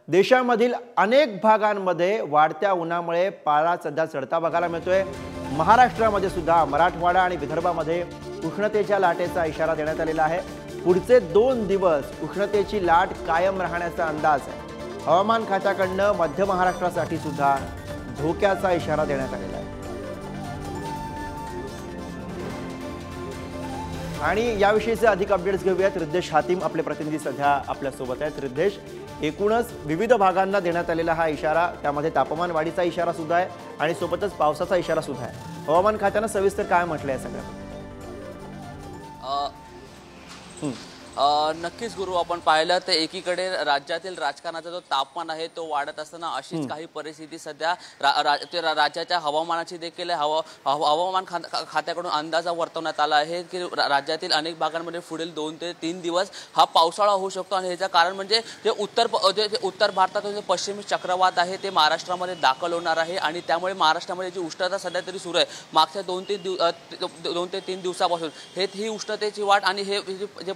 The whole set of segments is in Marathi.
देशामधील अनेक भागांमध्ये वाढत्या उन्हामुळे पारा सध्या चढता बघायला मिळतोय। महाराष्ट्रामध्ये सुद्धा मराठवाडा आणि विदर्भामध्ये उष्णतेच्या लाटेचा इशारा देण्यात आलेला आहे। पुढचे 2 दिवस उष्णतेची लाट कायम राहण्याचा अंदाज आहे। हवामान खात्याकडून मध्य महाराष्ट्रासाठी सुद्धा धोक्याचा इशारा देण्यात आलेला आहे। आणि याविषयीचे अधिक अपडेट्स घेऊयात। रिद्धेश हातीम आपले प्रतिनिधी सध्या आपल्या सोबत आहेत। रिद्धेश, एकूणच विविध भागांना देण्यात आलेला हा इशारा, त्यामध्ये तापमान वाढीचा इशारा सुद्धा आहे आणि सोबतच पावसाचा इशारा सुद्धा आहे। हवामान खात्याने सविस्तर काय म्हटलंय सगळं? नक्कीच गुरु, आपण पाहिलं तर एकीकडे राज्यातील राजकारणाचा जो तापमान आहे तो वाढत असताना अशीच काही परिस्थिती सध्या राज्याच्या हवामानाची देखील हवामान खात्याकडून अंदाजा वर्तवण्यात आला आहे की राज्यातील अनेक भागांमध्ये पुढील 2 ते 3 दिवस हा पावसाळा होऊ शकतो। आणि ह्याचं कारण म्हणजे जे उत्तर भारतातून जे पश्चिमी चक्रवात आहे ते महाराष्ट्रामध्ये दाखल होणार आहे आणि त्यामुळे महाराष्ट्रामध्ये जी उष्णता सध्या तरी सुरू आहे मागच्या 2 ते 3 दिवसापासून ही उष्णतेची वाढ आणि हे जे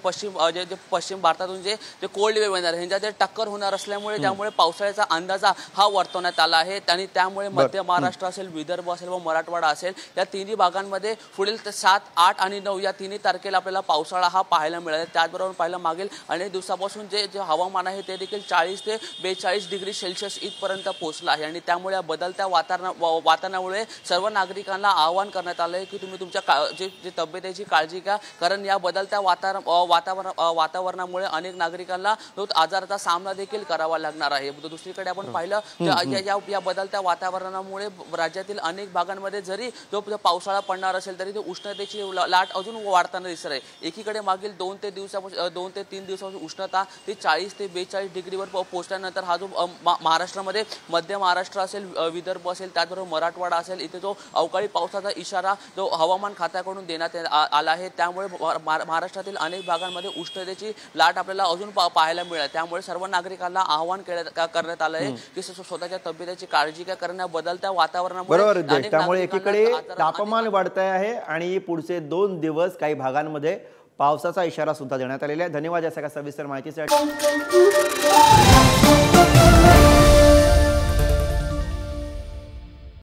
पश्चिम भारतातून जे कोल्ड वेव्ह येणार ह्यांच्या ते टक्कर होणार असल्यामुळे त्यामुळे पावसाळ्याचा अंदाजा हा वर्तवण्यात आला आहे। आणि त्यामुळे मध्य महाराष्ट्र असेल, विदर्भ असेल व मराठवाडा असेल या तिन्ही भागांमध्ये पुढील 7, 8 आणि 9 या तिन्ही तारखेला आपल्याला पावसाळा हा पाहायला मिळेल। त्याचबरोबर पाहिलं मागील अनेक दिवसापासून जे हवामान आहे ते देखील 40 ते 42 डिग्री सेल्सिअस इथपर्यंत पोहोचलं आहे। आणि त्यामुळे या बदलत्या वातावरणामुळे सर्व नागरिकांना आवाहन करण्यात आलं आहे की तुम्ही तुमच्या जे तब्येतीची काळजी घ्या, कारण या बदलत्या वातावरणामुळे अनेक नागरिकांना आजाराचा सामना देखील करावा लागणार आहे। दुसरीकडे आपण पाहिलं या बदलत्या वातावरणामुळे राज्यातील अनेक भागांमध्ये जरी जो पावसाळा पडणार असेल तरी उष्णतेची लाट अजून वाढताना दिसत आहे। एकीकडे मागील 2 ते 3 दिवसापासून उष्णता ती 40 ते 42 डिग्रीवर पोहोचल्यानंतर हा जो महाराष्ट्रामध्ये मध्य महाराष्ट्र असेल, विदर्भ असेल, त्याचबरोबर मराठवाडा असेल इथे जो अवकाळी पावसाचा इशारा जो हवामान खात्याकडून देण्यात आला आहे त्यामुळे महाराष्ट्रातील अनेक भागांमध्ये उष्णतेची लाट आपल्याला अजून पाहायला मिळेल। त्यामुळे सर्व नागरिकांना आवाहन करण्यात आलं आहे की स्वतःच्या तब्येतीची काळजी घ्या, कारण बदलत्या वातावरणामुळे बरोबर। त्यामुळे एकीकडे तापमान वाढत आहे आणि पुढचे 2 दिवस काही भागांमध्ये पावसाचा इशारा सुद्धा देण्यात आलेला आहे। धन्यवाद या सगळ्या सविस्तर माहितीसाठी।